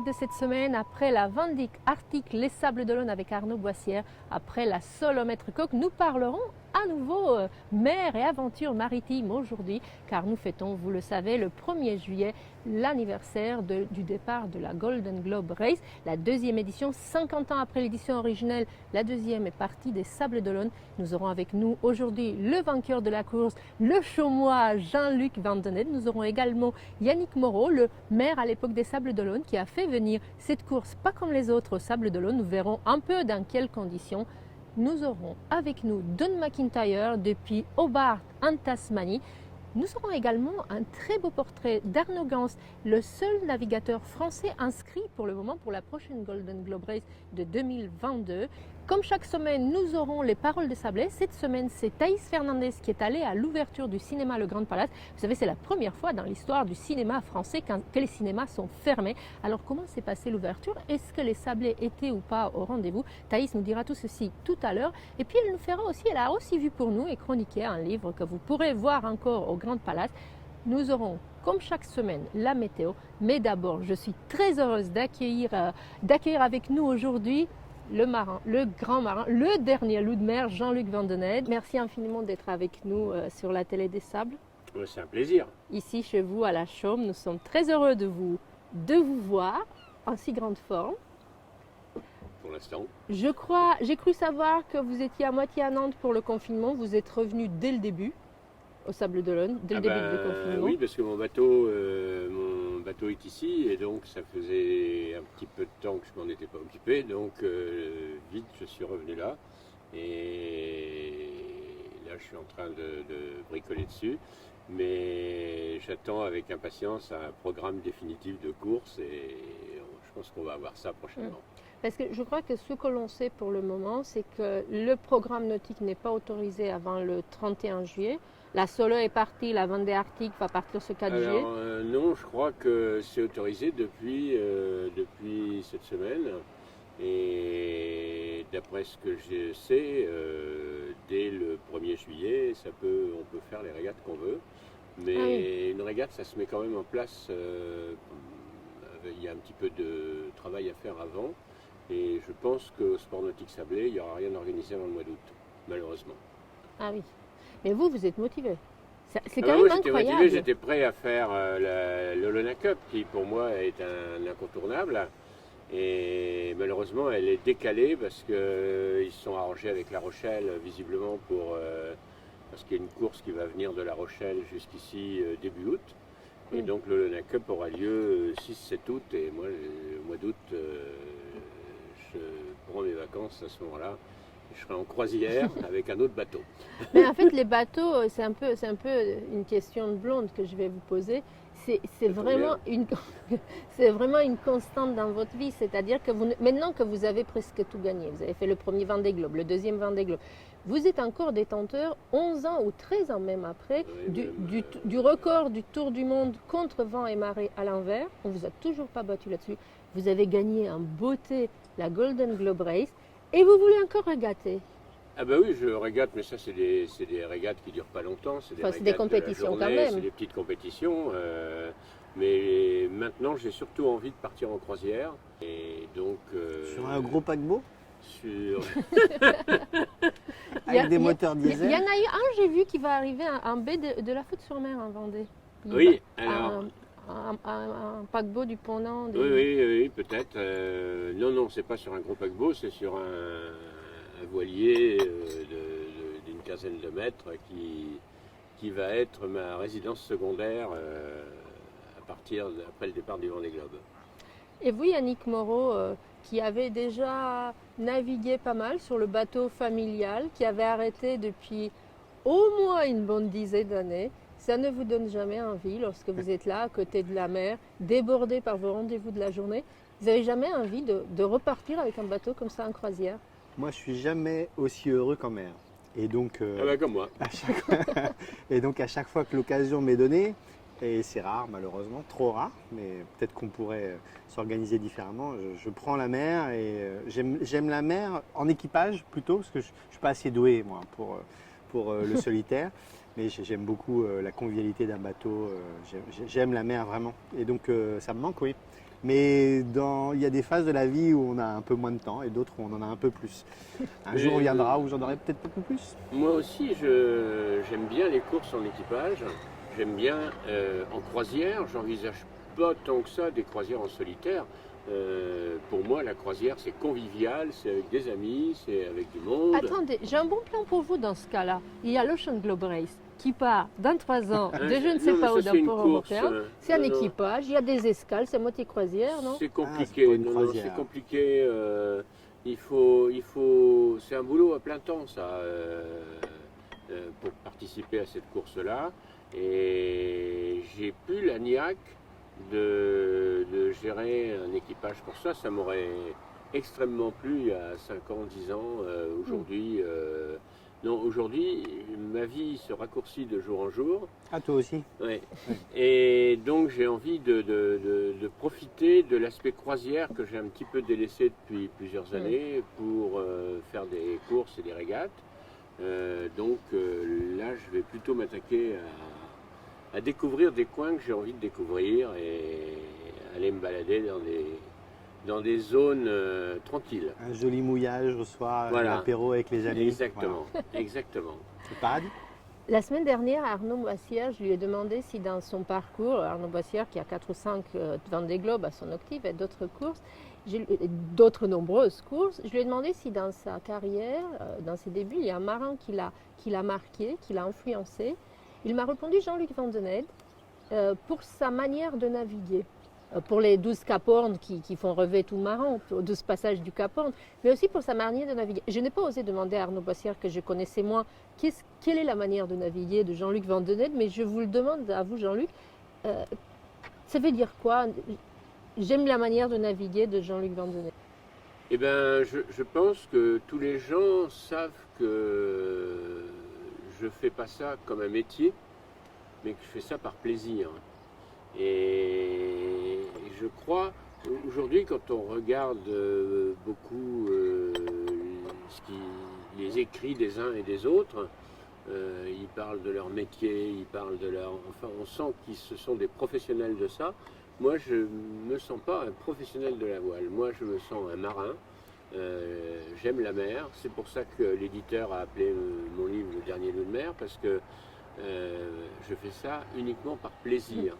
de cette semaine, après la Vendée Arctique, les Sables d'Olonne avec Arnaud Boissière, après la Solomètre Coque, nous parlerons à nouveau mer et aventure maritime aujourd'hui, car nous fêtons, vous le savez, le 1er juillet, l'anniversaire du départ de la Golden Globe Race, la deuxième édition, 50 ans après l'édition originelle, la deuxième est partie des Sables d'Olonne. Nous aurons avec nous aujourd'hui le vainqueur de la course, le Chaumois Jean-Luc Vandenette. Nous aurons également Yannick Moreau, le maire à l'époque des Sables d'Olonne, qui a fait venir cette course, pas comme les autres aux Sables d'Olonne. Nous verrons un peu dans quelles conditions. Nous aurons avec nous Don McIntyre depuis Hobart en Tasmanie. Nous aurons également un très beau portrait d'Arnaud Gans, le seul navigateur français inscrit pour le moment pour la prochaine Golden Globe Race de 2022. Comme chaque semaine, nous aurons les paroles de Sablé. Cette semaine, c'est Thaïs Fernandez qui est allée à l'ouverture du cinéma Le Grand Palace. Vous savez, c'est la première fois dans l'histoire du cinéma français que les cinémas sont fermés. Alors, comment s'est passée l'ouverture? Est-ce que les Sablés étaient ou pas au rendez-vous? Thaïs nous dira tout ceci tout à l'heure. Et puis, elle a aussi vu pour nous et chroniqué un livre que vous pourrez voir encore au Grand Palace. Nous aurons, comme chaque semaine, la météo. Mais d'abord, je suis très heureuse d'accueillir avec nous aujourd'hui le marin, le grand marin, le dernier loup de mer, Jean-Luc Vandenette. Merci infiniment d'être avec nous sur la télé des Sables. C'est un plaisir. Ici chez vous à la Chaume, nous sommes très heureux de vous voir en si grande forme. Pour l'instant. J'ai cru savoir que vous étiez à moitié à Nantes pour le confinement. Vous êtes revenu dès le début au Sables d'Olonne, dès le début du confinement. Oui, parce que mon bateau est ici et donc ça faisait un petit peu de temps que je m'en étais pas occupé, donc vite je suis revenu là et là je suis en train de bricoler dessus, mais j'attends avec impatience un programme définitif de course et je pense qu'on va avoir ça prochainement. Parce que je crois que ce que l'on sait pour le moment, c'est que le programme nautique n'est pas autorisé avant le 31 juillet. La Solo est partie, la Vendée Arctique va partir ce 4 juillet. Non, je crois que c'est autorisé depuis cette semaine. Et d'après ce que je sais, dès le 1er juillet, on peut faire les régates qu'on veut. Mais une régate, ça se met quand même en place. Il y a un petit peu de travail à faire avant. Et je pense qu'au Sport Nautique Sablé, il n'y aura rien organisé avant le mois d'août, malheureusement. Ah oui. Mais vous êtes motivé. C'est quand même j'étais incroyable. motivé, j'étais prêt à faire l'Olona Cup, qui pour moi est un incontournable. Et malheureusement, elle est décalée parce qu'ils se sont arrangés avec La Rochelle, visiblement, parce qu'il y a une course qui va venir de La Rochelle jusqu'ici début août. Et donc l'Olona Cup aura lieu 6-7 août. Et moi, le mois d'août, je prends mes vacances à ce moment-là. Je serai en croisière avec un autre bateau. Mais en fait, les bateaux, c'est un peu une question de blonde que je vais vous poser. C'est vraiment une constante dans votre vie. C'est-à-dire que maintenant que vous avez presque tout gagné, vous avez fait le premier Vendée Globe, le deuxième Vendée Globe, vous êtes encore détenteur, 11 ans ou 13 ans même après, du record du Tour du Monde contre vent et marée à l'envers. On ne vous a toujours pas battu là-dessus. Vous avez gagné en beauté la Golden Globe Race. Et vous voulez encore régater? Ah ben oui, je régate, mais ça c'est des régates qui ne durent pas longtemps. C'est des compétitions de la journée, quand même. C'est des petites compétitions. Mais maintenant j'ai surtout envie de partir en croisière. Et donc, sur un gros paquebot? Avec des moteurs diesel? Il y en a eu un, j'ai vu, qui va arriver en baie de la Faute-sur-Mer en Vendée. Oui, alors... Un paquebot du Pont-Nand. Oui, peut-être. Non, c'est pas sur un gros paquebot, c'est sur un voilier d'une quinzaine de mètres qui va être ma résidence secondaire après le départ du Vendée Globe. Et vous, Yannick Moreau, qui avait déjà navigué pas mal sur le bateau familial, qui avait arrêté depuis au moins une bonne dizaine d'années, ça ne vous donne jamais envie, lorsque vous êtes là, à côté de la mer, débordé par vos rendez-vous de la journée, vous n'avez jamais envie de repartir avec un bateau comme ça en croisière? Moi, je suis jamais aussi heureux qu'en mer. Et donc, comme moi. Et donc, à chaque fois que l'occasion m'est donnée, et c'est rare malheureusement, trop rare, mais peut-être qu'on pourrait s'organiser différemment, je prends la mer et j'aime la mer en équipage plutôt, parce que je ne suis pas assez doué moi pour le solitaire. Mais j'aime beaucoup la convivialité d'un bateau, j'aime la mer vraiment. Et donc ça me manque, oui. Mais il y a des phases de la vie où on a un peu moins de temps et d'autres où on en a un peu plus. Un jour viendra où j'en aurai peut-être beaucoup plus. Moi aussi, j'aime bien les courses en équipage. J'aime bien en croisière. J'envisage pas tant que ça des croisières en solitaire. Pour moi, la croisière, c'est convivial, c'est avec des amis, c'est avec du monde. Attendez, j'ai un bon plan pour vous dans ce cas-là. Il y a l'Ocean Globe Race qui part dans 3 ans de je ne sais Non, mais pas ça, où c'est d'un une port course, européen. C'est un non, non. équipage, il y a des escales, c'est moitié croisière, non? C'est c'est compliqué, pas une non, croisière. c'est compliqué. C'est un boulot à plein temps, ça, pour participer à cette course-là. Et j'ai plus la niaque de gérer un équipage pour ça. Ça m'aurait extrêmement plu il y a 5 ans, 10 ans. Aujourd'hui, non, aujourd'hui, ma vie se raccourcit de jour en jour. Ah, toi aussi. Ouais. Et donc j'ai envie de profiter de l'aspect croisière que j'ai un petit peu délaissé depuis plusieurs années pour faire des courses et des régates. Là, je vais plutôt m'attaquer à découvrir des coins que j'ai envie de découvrir et aller me balader dans des zones tranquilles. Un joli mouillage au soir, Voilà. un apéro avec les amis. Exactement, exactement. Voilà. Le paradis. La semaine dernière, Arnaud Boissière, je lui ai demandé si dans son parcours, Arnaud Boissière qui a 4 ou 5 Vendée Globe à son actif et d'autres courses, d'autres nombreuses courses, je lui ai demandé si dans sa carrière, dans ses débuts, il y a un marin qui l'a marqué, qui l'a influencé. Il m'a répondu Jean-Luc Vandeneyde pour sa manière de naviguer. Pour les 12 Cap Horn qui font rêver tout marin, pour 12 passages du Cap Horn, mais aussi pour sa manière de naviguer. Je n'ai pas osé demander à Arnaud Boissière, que je connaissais moins, quelle est la manière de naviguer de Jean-Luc Vandeneyde, mais je vous le demande à vous, Jean-Luc. Ça veut dire quoi? J'aime la manière de naviguer de Jean-Luc Vandeneyde. Eh bien, je pense que tous les gens savent que je ne fais pas ça comme un métier, mais que je fais ça par plaisir. Et je crois, aujourd'hui, quand on regarde beaucoup les écrits des uns et des autres, ils parlent de leur métier, ils parlent de leur... Enfin, on sent qu'ils sont des professionnels de ça. Moi, je ne me sens pas un professionnel de la voile. Moi, je me sens un marin. J'aime la mer. C'est pour ça que l'éditeur a appelé mon livre Le Dernier Loup de mer, parce que je fais ça uniquement par plaisir.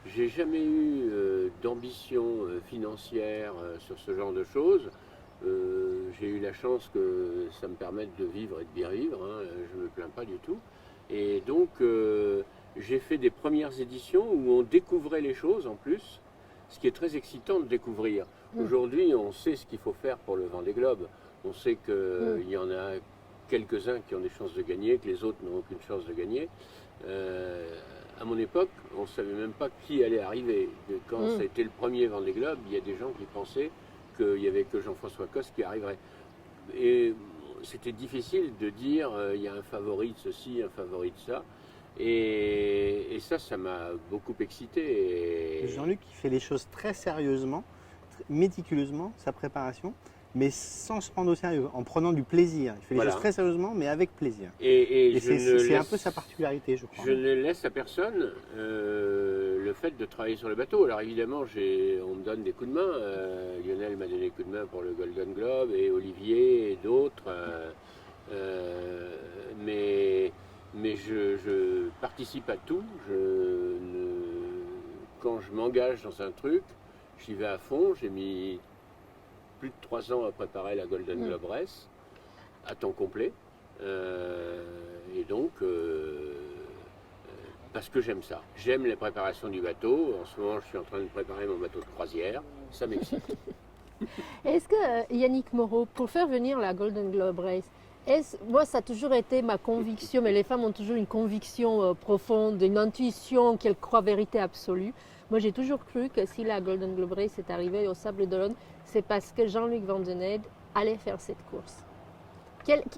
J'ai jamais eu d'ambition financière sur ce genre de choses. J'ai eu la chance que ça me permette de vivre et de bien vivre. Hein. Je ne me plains pas du tout. Et donc, j'ai fait des premières éditions où on découvrait les choses en plus, ce qui est très excitant de découvrir. Aujourd'hui, on sait ce qu'il faut faire pour le Vendée Globe. On sait qu'il y en a quelques-uns qui ont des chances de gagner, que les autres n'ont aucune chance de gagner. À mon époque, on ne savait même pas qui allait arriver. Quand ça a été le premier Vendée Globe, il y a des gens qui pensaient qu'il n'y avait que Jean-François Coste qui arriverait. Et c'était difficile de dire il y a un favori de ceci, un favori de ça. Et ça m'a beaucoup excité. Jean-Luc, il fait les choses très sérieusement, méticuleusement, sa préparation, mais sans se prendre au sérieux, en prenant du plaisir. Il fait les choses très sérieusement, mais avec plaisir. Et c'est un peu sa particularité, je crois. Je ne laisse à personne le fait de travailler sur le bateau. Alors évidemment, on me donne des coups de main. Lionel m'a donné des coups de main pour le Golden Globe, et Olivier et d'autres. Mais je participe à tout. Quand je m'engage dans un truc, j'y vais à fond. J'ai mis plus de 3 ans à préparer la Golden Globe Race à temps complet. Et donc, parce que j'aime ça. J'aime les préparations du bateau. En ce moment, je suis en train de préparer mon bateau de croisière. Ça m'excite. Est-ce que Yannick Moreau, pour faire venir la Golden Globe Race, moi, ça a toujours été ma conviction, mais les femmes ont toujours une conviction profonde, une intuition qu'elles croient vérité absolue. Moi, j'ai toujours cru que si la Golden Globe Race est arrivée au Sables d'Olonne, c'est parce que Jean-Luc Vandeneyde allait faire cette course.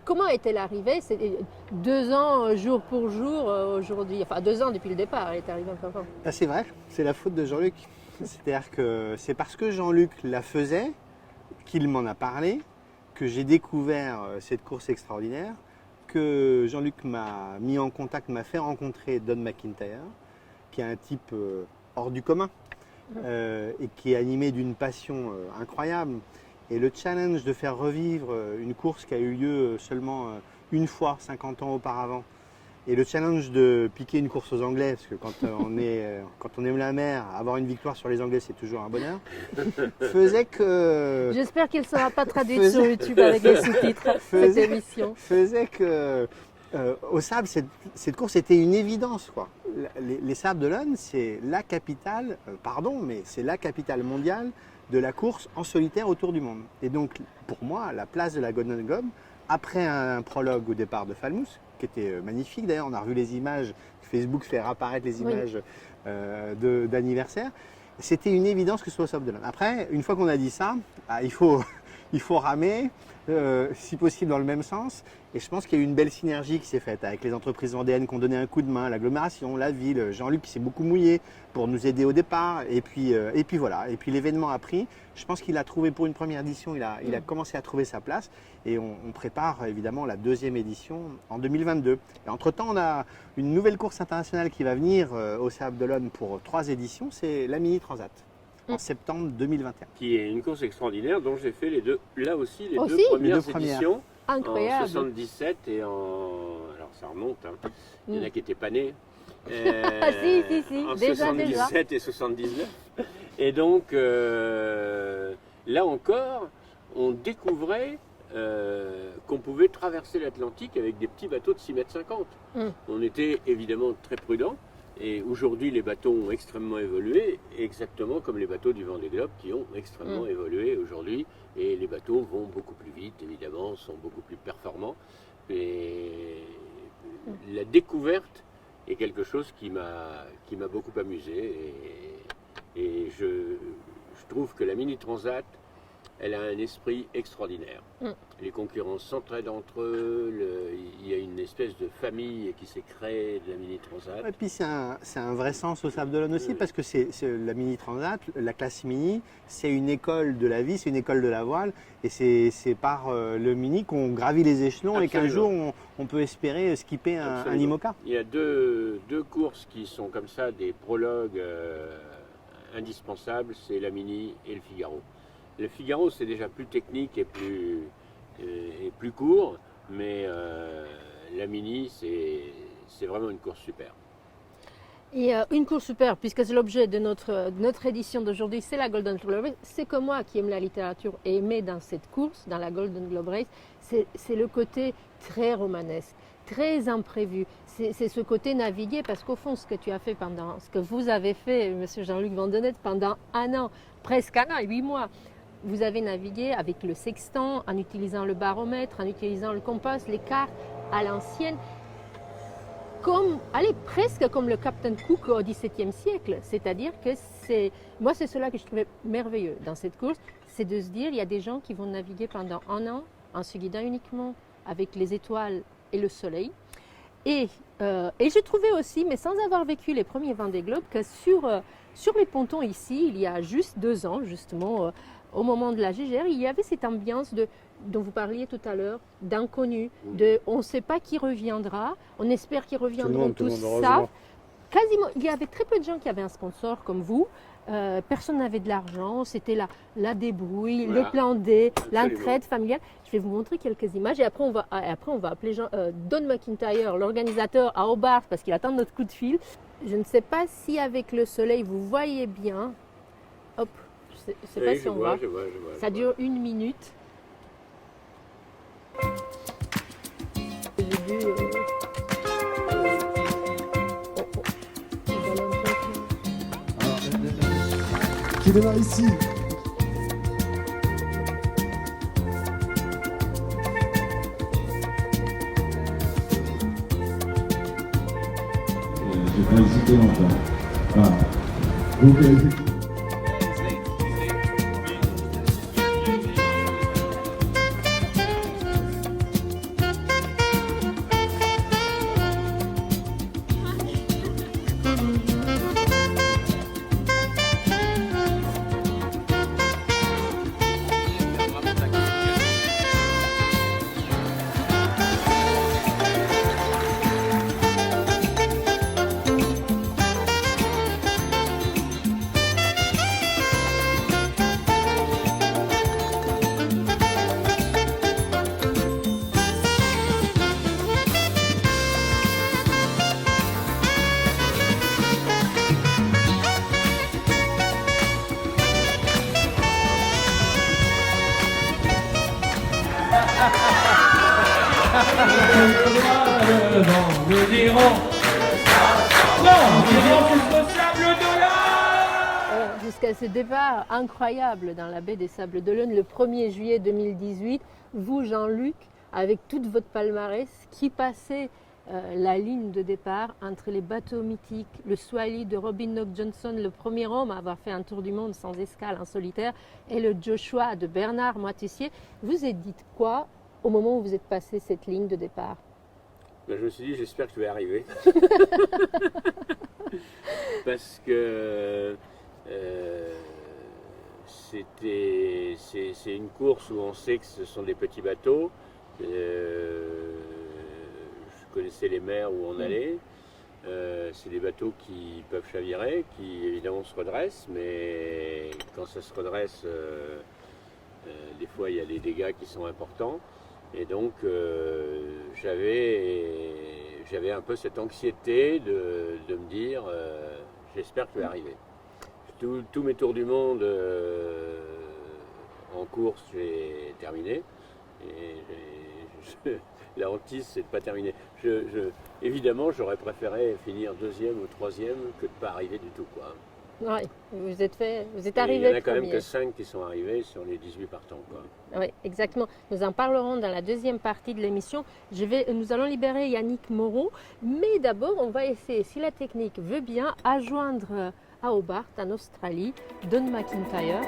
Comment est-elle arrivée? C'est 2 ans, jour pour jour, aujourd'hui. Enfin, 2 ans depuis le départ, elle est arrivée un peu avant. Ah, c'est vrai, c'est la faute de Jean-Luc. C'est-à-dire que c'est parce que Jean-Luc la faisait, qu'il m'en a parlé, que j'ai découvert cette course extraordinaire, que Jean-Luc m'a mis en contact, m'a fait rencontrer Don McIntyre, qui est un type hors du commun. et qui est animé d'une passion incroyable. Et le challenge de faire revivre une course qui a eu lieu seulement une fois, 50 ans auparavant, et le challenge de piquer une course aux Anglais, parce que quand on aime la mer, avoir une victoire sur les Anglais, c'est toujours un bonheur, faisait que... J'espère qu'elle ne sera pas traduite sur YouTube avec les sous-titres, cette émission. Faisait que, au Sable, cette course était une évidence, quoi. Les Sables d'Olonne, c'est la capitale, mais c'est la capitale mondiale de la course en solitaire autour du monde. Et donc, pour moi, la place de la Golden Globe, après un prologue au départ de Falmouth, qui était magnifique d'ailleurs, on a revu les images, Facebook fait apparaître les images d'anniversaire, c'était une évidence que ce soit au Sable d'Olonne. Après, une fois qu'on a dit ça, il faut ramer, si possible dans le même sens, et je pense qu'il y a eu une belle synergie qui s'est faite avec les entreprises vendéennes qui ont donné un coup de main, l'agglomération, la ville, Jean-Luc qui s'est beaucoup mouillé pour nous aider au départ, et puis voilà, et puis l'événement a pris. Je pense qu'il a trouvé pour une première édition, il a commencé à trouver sa place, et on prépare évidemment la deuxième édition en 2022. Et entre-temps, on a une nouvelle course internationale qui va venir au Sable d'Olonne pour 3 éditions, c'est la Mini Transat, en septembre 2021. Qui est une course extraordinaire dont j'ai fait les deux premières éditions. Incroyable. En 77 et alors ça remonte, hein. Il y en a qui n'étaient pas nés. Si. En Déjà. 77 et 79. Et donc, là encore, on découvrait qu'on pouvait traverser l'Atlantique avec des petits bateaux de 6,50 m. On était évidemment très prudents. Et aujourd'hui, les bateaux ont extrêmement évolué, exactement comme les bateaux du Vendée Globe qui ont extrêmement évolué aujourd'hui. Et les bateaux vont beaucoup plus vite, évidemment, sont beaucoup plus performants. Et la découverte est quelque chose qui m'a beaucoup amusé. Et je trouve que la Mini Transat, elle a un esprit extraordinaire. Les concurrents s'entraident entre eux, il y a une espèce de famille qui s'est créée de la Mini Transat. Et puis c'est un vrai sens au Sable d'Olonne aussi, parce que c'est la Mini Transat, la classe Mini, c'est une école de la vie, c'est une école de la voile, et c'est par le Mini qu'on gravit les échelons. Absolument. Et qu'un jour on peut espérer skipper un IMOCA. Il y a deux courses qui sont comme ça, des prologues indispensables, c'est la Mini et le Figaro. Le Figaro, c'est déjà plus technique et plus court, mais la Mini, c'est vraiment une course super. Et une course super, puisque c'est l'objet de notre édition d'aujourd'hui, c'est la Golden Globe Race. C'est comme moi qui aime la littérature et aimé dans cette course, dans la Golden Globe Race, c'est le côté très romanesque, très imprévu. C'est ce côté naviguer, parce qu'au fond, ce que vous avez fait, Monsieur Jean-Luc Vandenette, pendant un an, presque un an, 8 mois, vous avez navigué avec le sextant, en utilisant le baromètre, en utilisant le compas, les cartes à l'ancienne, presque comme le Captain Cook au XVIIe siècle. C'est-à-dire que c'est cela que je trouvais merveilleux dans cette course, c'est de se dire il y a des gens qui vont naviguer pendant un an en se guidant uniquement avec les étoiles et le soleil. Et j'ai trouvé aussi, mais sans avoir vécu les premiers Vendée Globe, que sur les pontons ici, il y a juste 2 ans, justement, au moment de la GGR, il y avait cette ambiance dont vous parliez tout à l'heure, d'inconnu, on ne sait pas qui reviendra, on espère qu'ils reviendront tous savent. Quasiment, il y avait très peu de gens qui avaient un sponsor comme vous. Personne n'avait de l'argent, c'était la débrouille, le plan D, l'entraide familiale. Je vais vous montrer quelques images et après on va appeler Don McIntyre, l'organisateur, à Hobart parce qu'il attend notre coup de fil. Je ne sais pas si avec le soleil vous voyez bien. Hop, je ne sais pas si on voit. Ça dure 1 minute. J'ai vu. Qui démarre ici. J'ai pas hésité longtemps. Voilà. Donc, Le vent, nous dirons non, nous dirons jusqu'au sable d'Olonne. Voilà, jusqu'à ce départ incroyable dans la baie des Sables d'Olonne le 1er juillet 2018, vous Jean-Luc, avec toute votre palmarès, qui passait la ligne de départ entre les bateaux mythiques, le Swahili de Robin Knox-Johnson, le premier homme à avoir fait un tour du monde sans escale en solitaire, et le Joshua de Bernard Moitessier. Vous êtes dit quoi au moment où vous êtes passé cette ligne de départ? Ben, je me suis dit, j'espère que je vais arriver. Parce que c'est une course où on sait que ce sont des petits bateaux. Je connaissais les mers où on allait. C'est des bateaux qui peuvent chavirer, qui évidemment se redressent, mais quand ça se redresse, des fois il y a des dégâts qui sont importants. Et donc j'avais un peu cette anxiété de me dire j'espère que je vais arriver. Tous mes tours du monde en course, j'ai terminé. Et la hantise, c'est de ne pas terminer. Évidemment, j'aurais préféré finir deuxième ou troisième que de ne pas arriver du tout, quoi. Oui, vous êtes Et arrivé. il n'y en a quand même premier. que 5 qui sont arrivés sur les 18 partants, quoi. Oui, exactement. Nous en parlerons dans la deuxième partie de l'émission. Nous allons libérer Yannick Moreau, mais d'abord, on va essayer, si la technique veut bien, à joindre à Hobart, en Australie, Don McIntyre.